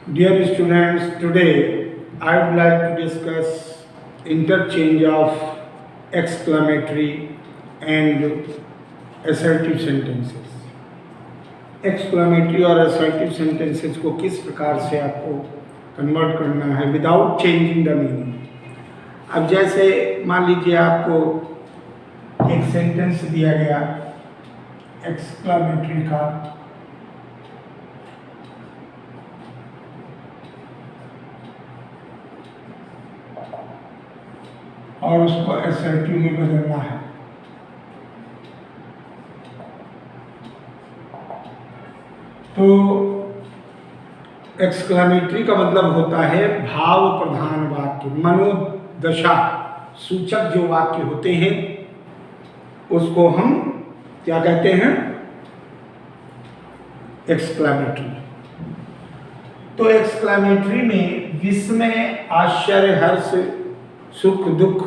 Dear students, today I would like to discuss interchange of exclamatory and assertive sentences. Exclamatory और assertive sentences को किस प्रकार से आपको कन्वर्ट करना है विदाउट चेंजिंग द मीनिंग। अब जैसे मान लीजिए आपको एक सेंटेंस दिया गया एक्सक्लामेटरी का, और उसको असर्टिव में बदलना है। तो एक्सक्लामेटरी का मतलब होता है भाव प्रधान वाक्य, मनोदशा सूचक जो वाक्य होते हैं उसको हम क्या कहते हैं, एक्सक्लामेटरी। तो एक्सक्लामेटरी में विस्मय, आश्चर्य, हर्ष, सुख, दुख,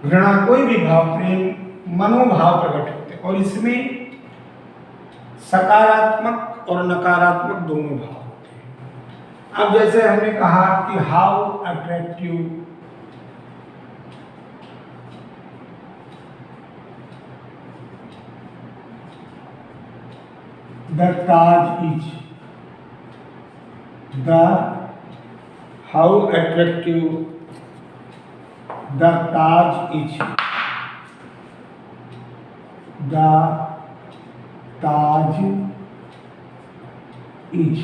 घृणा, कोई भी भाव, प्रेम, मनोभाव प्रकट होते हैं और इसमें सकारात्मक और नकारात्मक दोनों भाव होते हैं। अब जैसे हमने कहा कि how attractive the Taj is, how attractive the Taj is, the Taj is,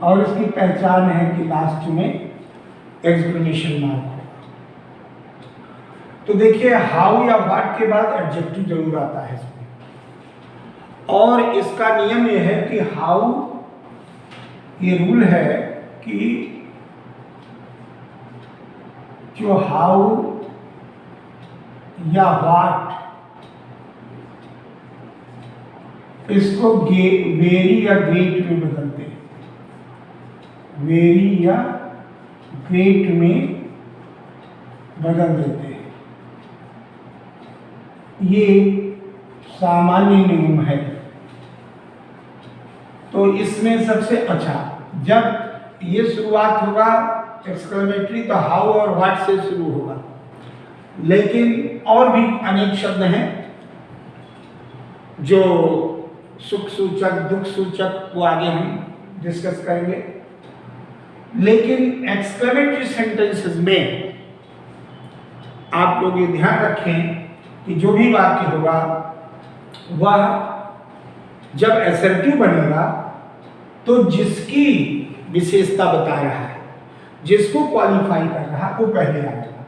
और इसकी पहचान है कि लास्ट में एक्सक्लेमेशन मार्क हो। तो देखिए हाउ या व्हाट के बाद एडजेक्टिव जरूर आता है इसमें, और इसका नियम यह है कि हाउ, ये रूल है कि जो हाउ या व्हाट, इसको वेरी या ग्रेट में बदलते हैं, वेरी या ग्रेट में बदल देते हैं। ये सामान्य नियम है। तो इसमें सबसे अच्छा, जब ये शुरुआत होगा एक्सक्लेमेटरी तो हाउ और व्हाट से शुरू होगा, लेकिन और भी अनेक शब्द हैं जो सुख सूचक, दुख सूचक, वो आगे हम डिस्कस करेंगे। लेकिन एक्सक्लेमेटरी सेंटेंसेस में आप लोग ये ध्यान रखें कि जो भी वाक्य होगा वह जब असर्टिव बनेगा तो जिसकी विशेषता बता रहा है, जिसको क्वालिफाई कर रहा है, वो पहले आएगा।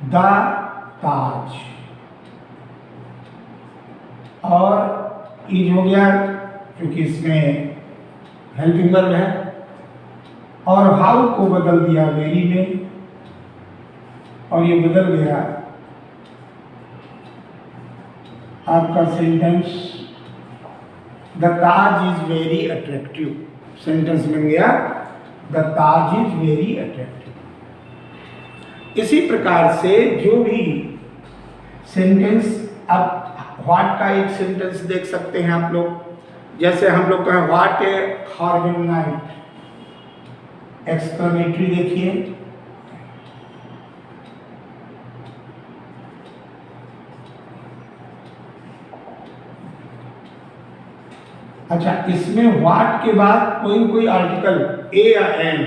द ताज, और इज हो गया क्योंकि इसमें हेल्पिंग वर्ब है, और हाउ को बदल दिया वेरी में, और ये बदल गया आपका sentence the Taj is very attractive. Sentence बन गया the Taj is very attractive. इसी प्रकार से जो भी सेंटेंस, अब व्हाट का एक सेंटेंस देख सकते हैं आप लोग, जैसे हम लोग कहें what A horrible night, exclamatory देखिए, अच्छा इसमें व्हाट के बाद कोई कोई आर्टिकल ए या एन,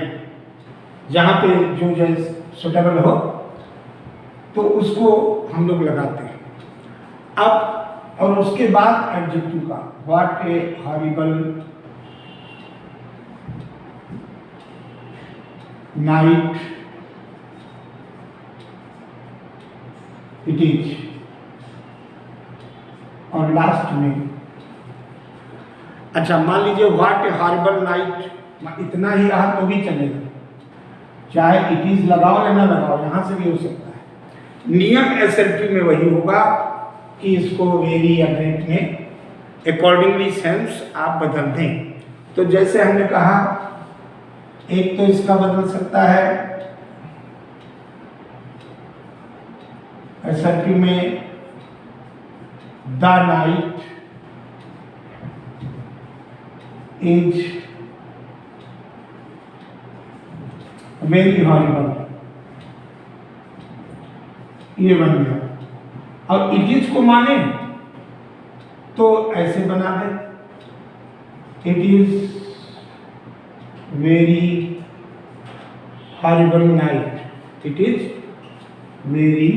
जहां पे जो जैसे सुटेबल हो तो उसको हम लोग लगाते हैं। अब और उसके बाद एडजेक्टिव का, what A horrible night it is, और लास्ट में अच्छा मान लीजिए व्हाट ए हॉरिबल नाइट, इतना ही रहा तो भी चलेगा, चाहे इट इज लगाओ या ना लगाओ, यहां से भी हो सकता है। नियम असर्टिव में वही होगा कि इसको वेरी या ग्रेट में अकॉर्डिंगली सेंस आप बदल दें। तो जैसे हमने कहा, एक तो इसका बदल सकता है असर्टिव में the night is very horrible, ये बन गया। और इट इज को माने तो ऐसे बना दे, it is very horrible night, it is very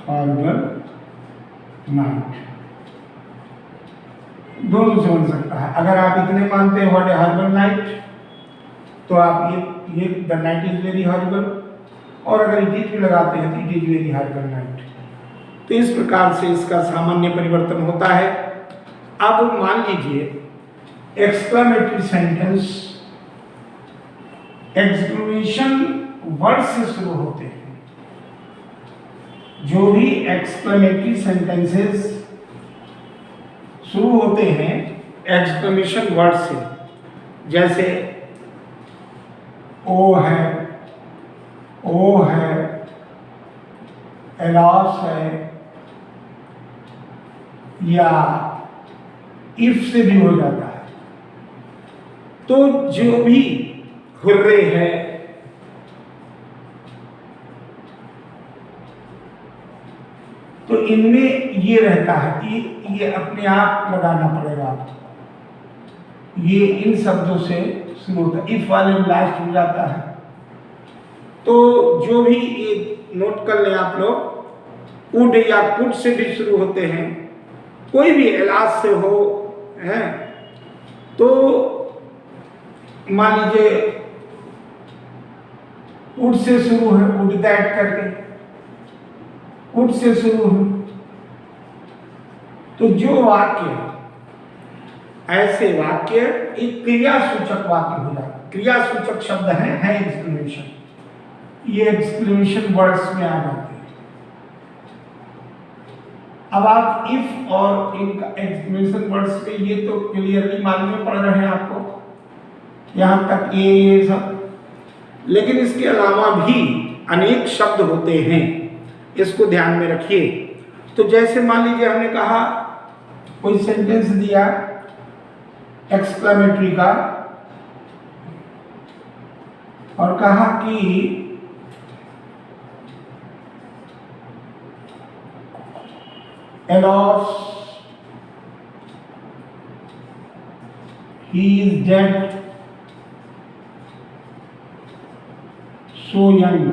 horrible night, दोनों से बन सकता है। अगर आप इतने मानते हैं व्हाट ए हॉरिबल नाइट, तो आप ये the night is very horrible, और अगर इट इज भी लगाते हैं तो it is very horrible night. तो इस प्रकार से इसका सामान्य परिवर्तन होता है। अब मान लीजिए एक्सक्लेमेटरी सेंटेंस एक्सक्लेमेशन वर्ड से शुरू होते हैं। जो भी एक्सक्लेमेटरी सेंटेंसेस शुरू होते हैं एक्सक्लेमेशन वर्ड से, जैसे ओ है, एलास है, या इफ से भी हो जाता है। तो जो भी हुर्रे है, तो इनमें ये रहता है कि ये अपने आप लगाना पड़ेगा आपको। ये इन शब्दों से शुरू होता है, इफ वाले में लास्ट हो जाता है। तो जो भी ये नोट कर लें आप लोग, उड या कुड से भी शुरू होते हैं, कोई भी इलाज से हो है, तो मान लीजिए उड से शुरू है, उड दैट करके उड से शुरू है, तो जो वाक्य ऐसे वाक्य एक क्रियासूचक वाक्य हो जाता है। क्रियासूचक शब्द है एक्सक्लेमेशन, ये एक्सक्लेमेशन वर्ड्स में आ जाते हैं। अब आप इफ और इनका एक्सक्लेमेशन वर्ड्स पे ये तो क्लियरली मालूम पड़ रहे हैं आपको, यहाँ तक ये सब। लेकिन इसके अलावा भी अनेक शब्द होते हैं, इसको ध्यान में रखिए। तो जैसे मान लीजिए हमने कहा कोई सेंटेंस दिया एक्सक्लेमेटरी का और कहा कि Elos, he is dead, so young।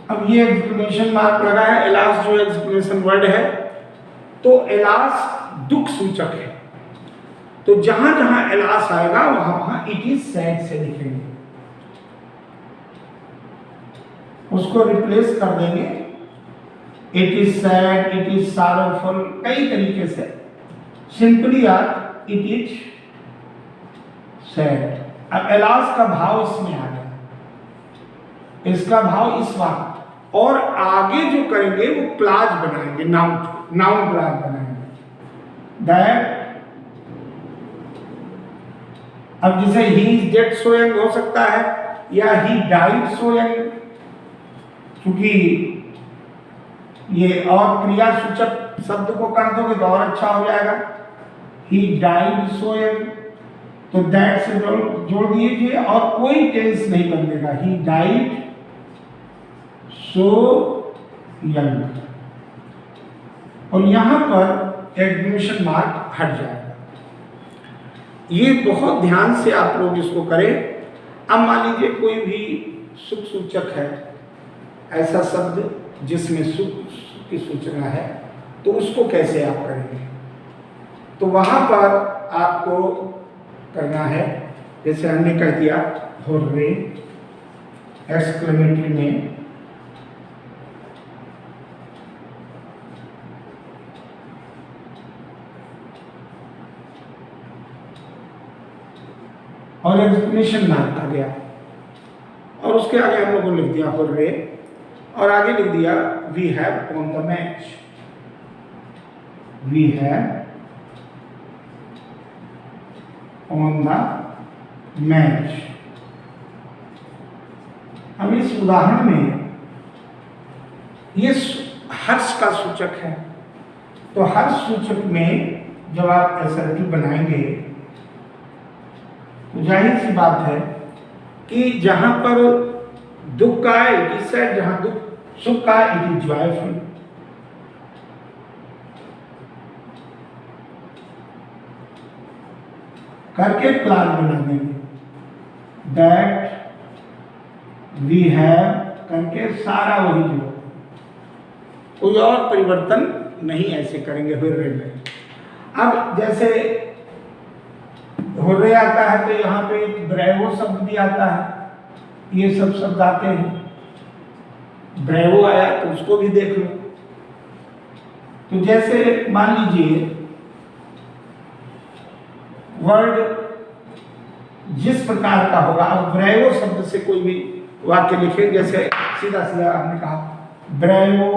अब ये एक्सक्लेमेशन मार्क लगा है, एलास जो एक्सक्लेमेशन वर्ड है, तो एलास दुख सूचक है। तो जहां जहां एलास आएगा वहां वहां इट इज सैड से लिखेंगे, उसको रिप्लेस कर देंगे। It is sad, it is sorrowful, कई तरीके से। सिंपली यार इट इज सैड। अब एलास का भाव इसमें आ गया, इसका भाव इस वाक्य, और आगे जो करेंगे वो क्लाज बनाएंगे, नाउन क्लाज बनाएंगे। दैट, अब जैसे he is dead so young हो सकता है, या ही डाइड सो यंग, क्योंकि ये और क्रियासूचक शब्द को कर दोगे तो और अच्छा हो जाएगा। ही डाइड सो यंग, तो दैट से जोड़ दीजिए और कोई टेंस नहीं बदलेगा। ही डाइड सो यंग, और यहां पर एक्सक्लेमेशन मार्क हट जाएगा। ये बहुत ध्यान से आप लोग इसको करें। अब मान लीजिए कोई भी सुख सूचक है, ऐसा शब्द जिसमें सुख की सूचना है, तो उसको कैसे आप करेंगे? तो वहां पर आपको करना है, जैसे हमने कह दिया हुर्रे एक्सक्लेमेटरी में, और एक्सक्लेमेशन मार्क आ गया, और उसके आगे हम लोगों ने लिख दिया हुर्रे, और आगे लिख दिया we have won the match, we have on the match. अब इस उदाहरण में ये हर्ष का सूचक है, तो हर्ष सूचक में जब आप असर्टिव बनाएंगे तो जाहिर सी बात है कि जहां पर दुख का है इट इज सैड, जहां दुख सुख का इट इज जॉयफुल। करके क्लास बना देंगे दैट वी हैव करके सारा वही जो, कोई और परिवर्तन नहीं ऐसे करेंगे हुर्रे में। अब जैसे हुर्रे आता है तो यहाँ पे एक ब्रेवो शब्द भी आता है, ये सब शब्द आते हैं। ब्रेवो आया तो उसको भी देख लो। तो जैसे मान लीजिए वर्ड जिस प्रकार का होगा, अब ब्रेवो शब्द से कोई भी वाक्य लिखे, जैसे सीधा सीधा हमने कहा ब्रेवो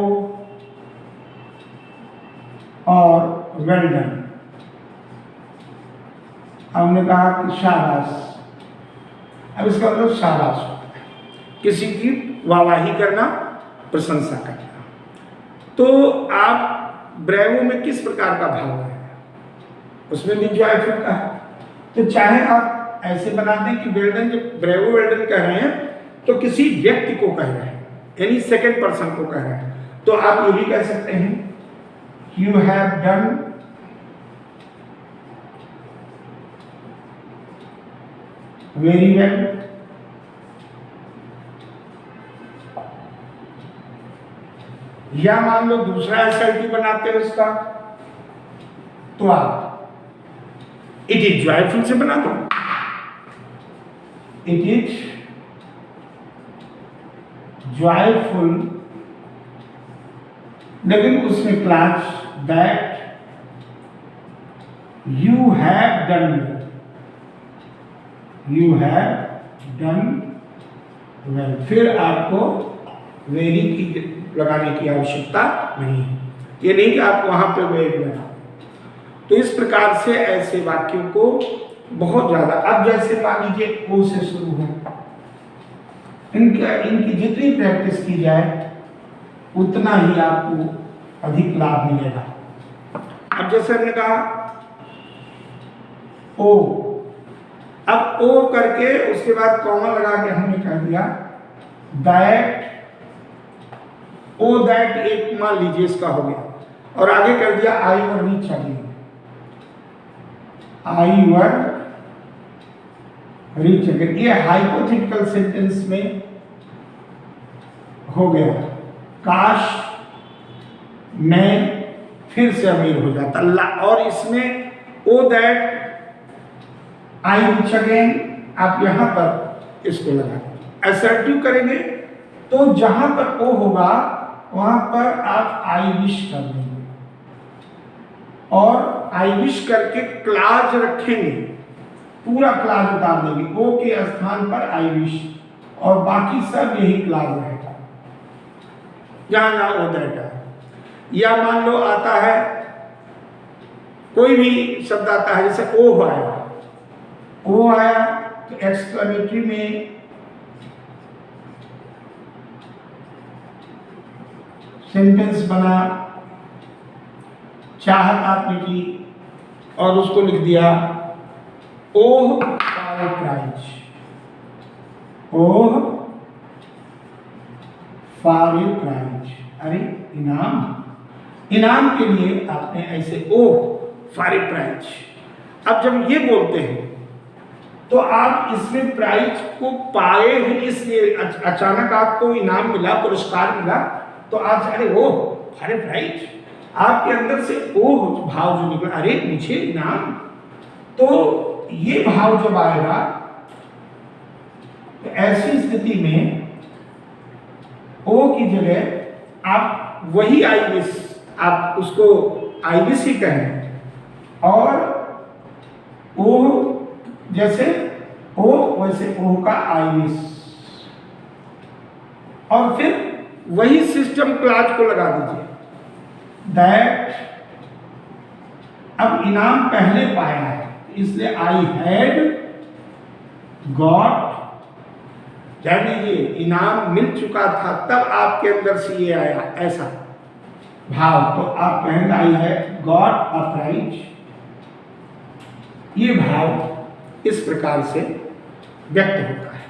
और वेल डन, हमने कहा कि शाबाश। अब इसका मतलब शाबाश होता है, किसी की वाहवाही करना, प्रशंसा करना। तो आप ब्रेवो में किस प्रकार का भाव है, उसमें भी जॉयफुल का है। तो चाहे आप ऐसे बना दें कि वेल्डन, जब ब्रेवो वेल्डन कह रहे हैं तो किसी व्यक्ति को कह रहे हैं, यानी सेकंड पर्सन को कह रहे हैं। तो आप ये भी कह सकते हैं you have done very well, या मान लो दूसरा एसएलटी बनाते हो इसका, तो आप इट इज जॉयफुल से बना दो, इट इज जॉयफुल, लेकिन उसमें class that you have done, you have done well. फिर आपको वेरी की लगाने की आवश्यकता नहीं है, ये नहीं कि आप वहां पे वेरी लगा। तो इस प्रकार से ऐसे वाक्यों को बहुत ज्यादा, अब जैसे मान लीजिए ओ से शुरू हो, इनकी जितनी प्रैक्टिस की जाए उतना ही आपको अधिक लाभ मिलेगा। अब जैसे हमने कहा ओ, अब ओ करके उसके बाद कॉमा लगा के हमने कह दिया दैट, ओ दैट एक मान लीजिए इसका हो गया, और आगे कर दिया आई वर रीच अगेन, आई वर रीच अगेन। ये हाइपोथेटिकल सेंटेंस में हो गया, काश मैं फिर से अमीर हो जाता। और इसमें ओ दैट आई रीच अगेन, आप यहां पर इसको लगा असर्टिव करेंगे तो जहां पर ओ होगा वहां पर आप आई विश कर देंगे, और आई विश करके क्लाज रखेंगे, पूरा क्लाज उतार देंगे, ओ के स्थान पर आई विश, और बाकी सब यही क्लाज रहेगा जहां जहां ओ दैट है। या मान लो आता है कोई भी शब्द आता है, जैसे ओ आया, ओ आया तो एक्सक्लेमेटरी में सेंटेंस बना, चाहत आपने की और उसको लिख दिया oh for a prize, oh for a prize, अरे इनाम, इनाम के लिए आपने ऐसे ओह फॉर ए प्राइज। अब जब ये बोलते हैं तो आप इसमें प्राइज को पाए हैं, इसलिए अचानक आपको इनाम मिला, पुरस्कार मिला, तो आप अरे ओह फॉर ए प्राइज, आपके अंदर से ओह भाव जो निकला, अरे मुझे इनाम। तो ये भाव जब आएगा तो ऐसी स्थिति में ओ की जगह आप वही आई विश, आप उसको आई विश ही कहें, और ओ जैसे ओ वैसे ओ का आई विश, और फिर वही सिस्टम क्लाज को लगा दीजिए दैट, अब इनाम पहले पाया है इसलिए आई हैड गॉट, जान लीजिए इनाम मिल चुका था तब आपके अंदर से ये आया ऐसा भाव, तो आप कहेंगे I had got a prize, ये भाव इस प्रकार से व्यक्त होता है।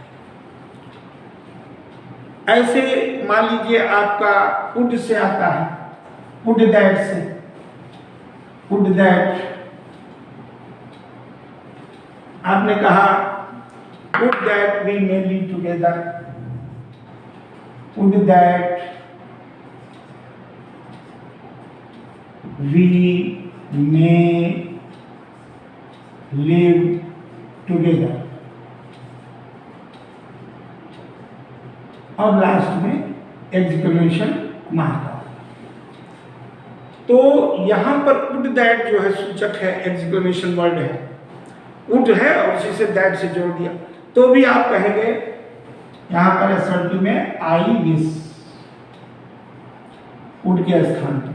ऐसे मान लीजिए आपका वुड से आता है, would that say, would that आपने कहा would that we may live together, would that we may live together, और लास्ट में एक्सक्लेमेशन मार्क। तो यहां पर वुड दैट जो है सूचक है, एक्सक्लेमेशन वर्ड है, वुड है और उसी से दैट से जोड़ दिया, तो भी आप कहेंगे यहां पर असर्टिव में आई विश, वुड के स्थान पर,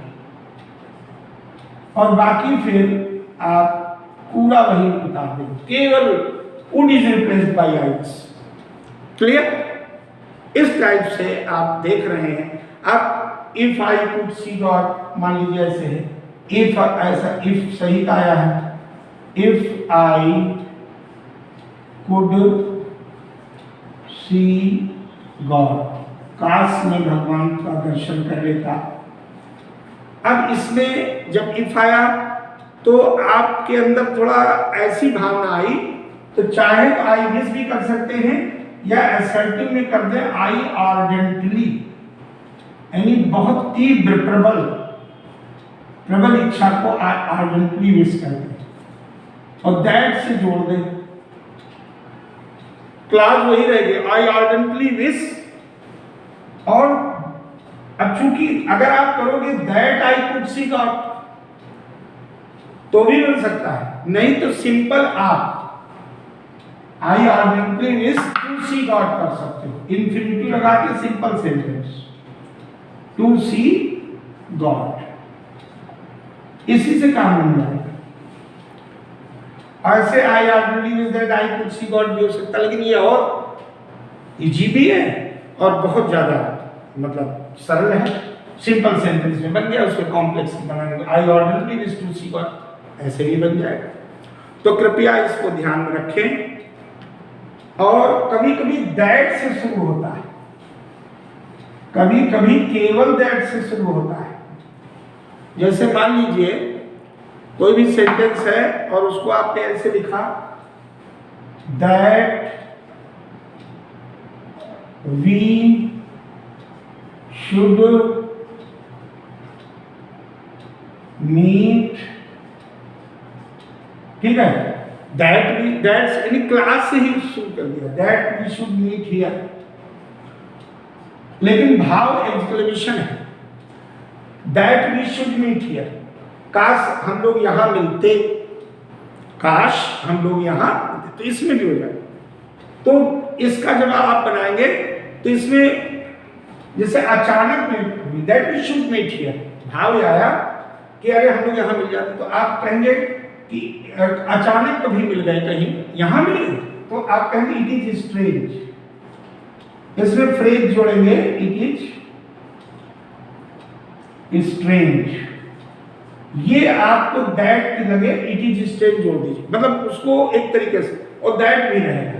और बाकी फिर आप पूरा वही उतार देंगे, केवल would is replaced by eyes. Clear? इस टाइप से आप देख रहे हैं। अब if I could see God, मान लीजिए ऐसे है, इफ ऐसा, इफ सही का आया है, if I could see God, काश में भगवान का दर्शन कर लेता। अब इसमें जब इफ आया तो आपके अंदर थोड़ा ऐसी भावना आई, तो चाहे तो आई विश भी कर सकते हैं या असर्टिव में कर दे आई आर्डेंटली, यानी बहुत तीव्र प्रबल प्रबल इच्छा को आर्डेंटली विश कर दे और दैट से जोड़ दे, क्लास वही रहेगी आई आर्डेंटली विश। और अब चूंकि अगर आप करोगे that I could see God तो भी बन सकता है, नहीं तो सिंपल आप I ardently wish to see God कर सकते हो, इंफिनिटी लगा के simple sentence, to see God, इसी से काम बन जाएगा। ऐसे I ardently wish that I could see God भी हो सकता, लेकिन ये और इजी भी है और बहुत ज्यादा मतलब सरल है, सिंपल सेंटेंस में बन गया, उसको कॉम्प्लेक्स बनाएंगे, आई ardently wish to see God, ऐसे ही बन जाएगा। तो कृपया इसको ध्यान में रखें। और कभी कभी दैट से शुरू होता है, कभी कभी केवल दैट से शुरू होता है। जैसे मान लीजिए कोई भी सेंटेंस है और उसको आपने ऐसे लिखा, दैट वी शुड मीट, ठीक है, दैट वी, दैट्स यानी क्लास से ही शुरू कर दिया, that we should meet here, लेकिन भाव एक्सक्लेमेशन है, that we should meet here, काश हम लोग यहां मिलते, काश हम लोग यहां मिलते, तो इसमें भी हो जाए। तो इसका जब आप बनाएंगे तो इसमें जैसे अचानक में that we should meet here, भाव आया कि अरे हम लोग यहां मिल जाते, तो आप कहेंगे कि अचानक कभी मिल गए, कहीं यहां मिल गए, तो आप कहेंगे इट इज स्ट्रेंज, इसमें फ्रेज जोड़ेंगे, इट इज स्ट्रेंज, ये आपको दैट की लगे, इट इज स्ट्रेंज जोड़ दीजिए, मतलब उसको एक तरीके से, और दैट भी रहेगा,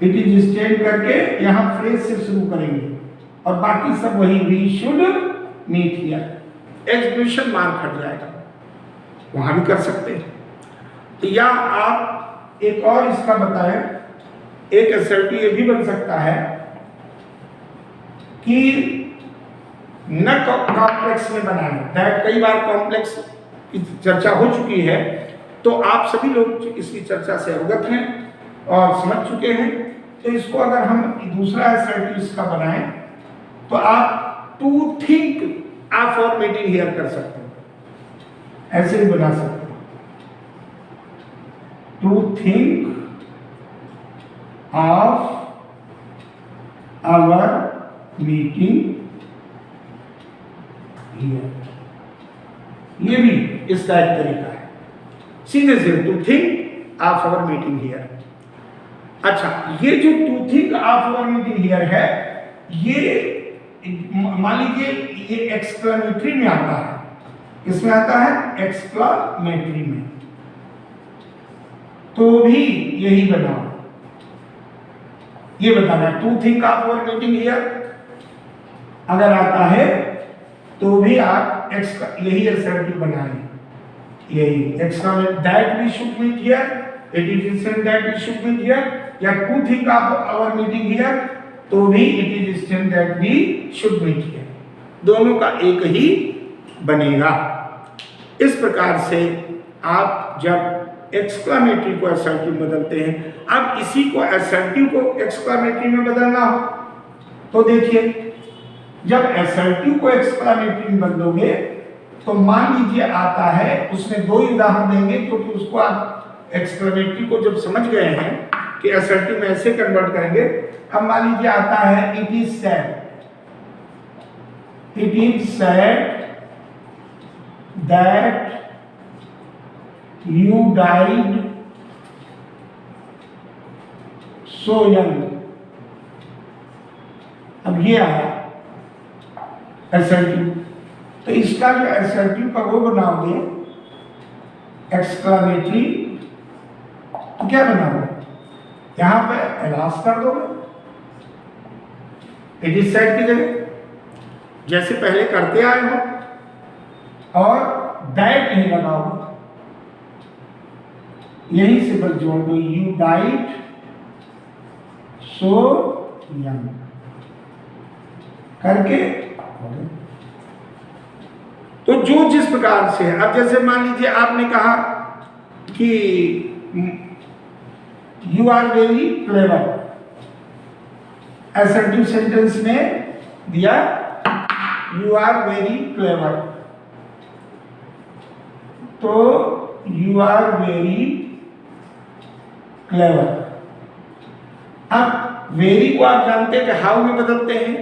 इट इज स्ट्रेंज करके यहां फ्रेज से शुरू करेंगे और बाकी सब वही, we should meet here, exclamation mark हट जाएगा, वहां भी कर सकते हैं। तो या आप एक और इसका बताएं, एक असर्टिव ये भी बन सकता है कि न कॉम्प्लेक्स में बनाना, दैट कई बार कॉम्प्लेक्स की चर्चा हो चुकी है, तो आप सभी लोग इसकी चर्चा से अवगत हैं और समझ चुके हैं। तो इसको अगर हम दूसरा असर्टिव इसका बनाएं तो आप to think of our meeting here कर सकते हैं, ऐसे भी बना सकते हैं, to think of our meeting here, ये भी इसका एक तरीका है, सीधे से to think of our meeting here. अच्छा, ये जो to think of our meeting here है, ये मान लीजिए ये एक्सक्लेमेटरी में आता है, किसमें आता है? एक्सक्लेमेटरी में। तो भी यही बनाओ, ये बताना। To think of our meeting here अगर आता है तो भी आप एक्स का यही असर्टिव बनाएं, यही exclamation that we should meet here, it is said that we should meet here, या to think of our meeting here तो भी it is said that we should meet here, दोनों का एक ही बनेगा। इस प्रकार से आप जब एक्सक्लेमेटरी को असर्टिव बदलते हैं, अब इसी को असर्टिव को एक्सक्लेमेटरी में बदलना हो तो देखिए, जब असर्टिव को एक्सक्लेमेटरी में बदलोगे तो मान लीजिए आता है, उसमें दो उदाहरण देंगे क्योंकि उसको आप एक्सक्लेमेटरी को जब समझ गए हैं कि असर्टिव में ऐसे कन्वर्ट करेंगे। अब मान लीजिए आता है it is sad, it is sad that you died so young। अब ये आया असर्टिव, तो इसका जो असर्टिव का वो बनाओगे एक्सक्लेमेटरी, तो क्या बनाओगे, यहां पे एलास कर दोगे इट इज सेड की जगह, जैसे पहले करते आए हो, और दैट नहीं लगाओगे, यही से बस जोड़ दो, यू डाइड सो यंग करके। तो जो जिस प्रकार से है, अब जैसे मान लीजिए आपने कहा कि you are very clever, assertive sentence में दिया यू आर वेरी क्लेवर, तो यू आर वेरी क्लेवर। अब वेरी को आप जानते हैं कि हाउ में बदलते हैं,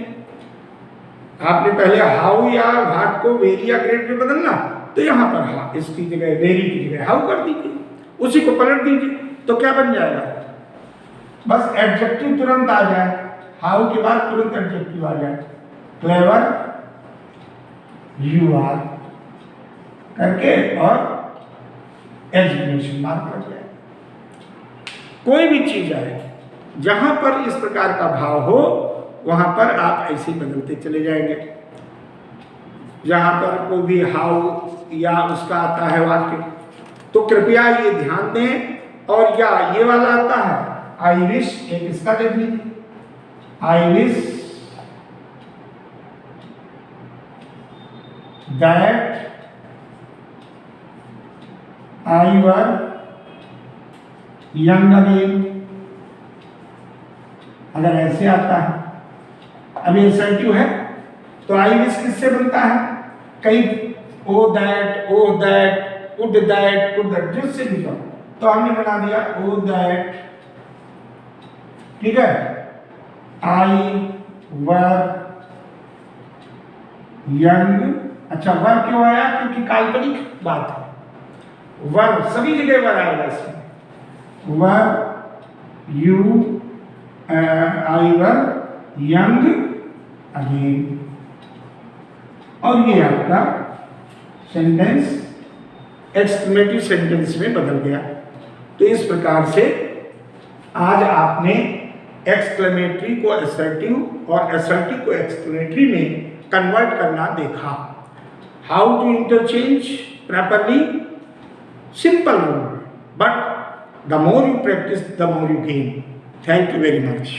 आपने पहले हाउ या व्हाट को वेरी या ग्रेट में बदलना, तो यहां पर हाँ इसकी जगह वेरी की जगह हाउ कर दीजिए, उसी को पलट दीजिए, तो क्या बन जाएगा, बस एडजेक्टिव तुरंत आ जाए, हाउ के बाद तुरंत एडजेक्टिव आ जाए, क्लेवर यू आर करके और एजुकेशन मार्क लग जाए। कोई भी चीज आए जहां पर इस प्रकार का भाव हो वहां पर आप ऐसे ही बदलते चले जाएंगे। जहां पर कोई भी हाउ या उसका आता है वाक्य, तो कृपया ये ध्यान दें, और या ये वाला आता है आई विश, एक इसका देख लीजिए, I wish that I were young again, अगर ऐसे आता है, अब ये असर्टिव है तो आई विश किससे बनता है, कई ओ दैट वुड दैट जिससे भी जाओ, तो हमने बना दिया ओ दैट, ठीक है, आई वर यंग। अच्छा वर क्यों आया, क्योंकि काल्पनिक बात है, वर सभी जगह वर आएगा इसमें, were you I were young again, और ये आपका सेंटेंस एक्सक्लेमेटिव सेंटेंस में बदल गया। तो इस प्रकार से आज आपने एक्सक्लेमेटरी को असर्टिव और असर्टिव को एक्सक्लेमेटरी में कन्वर्ट करना देखा। How to interchange properly, simple rule, but the more you practice, the more you gain. Thank you very much.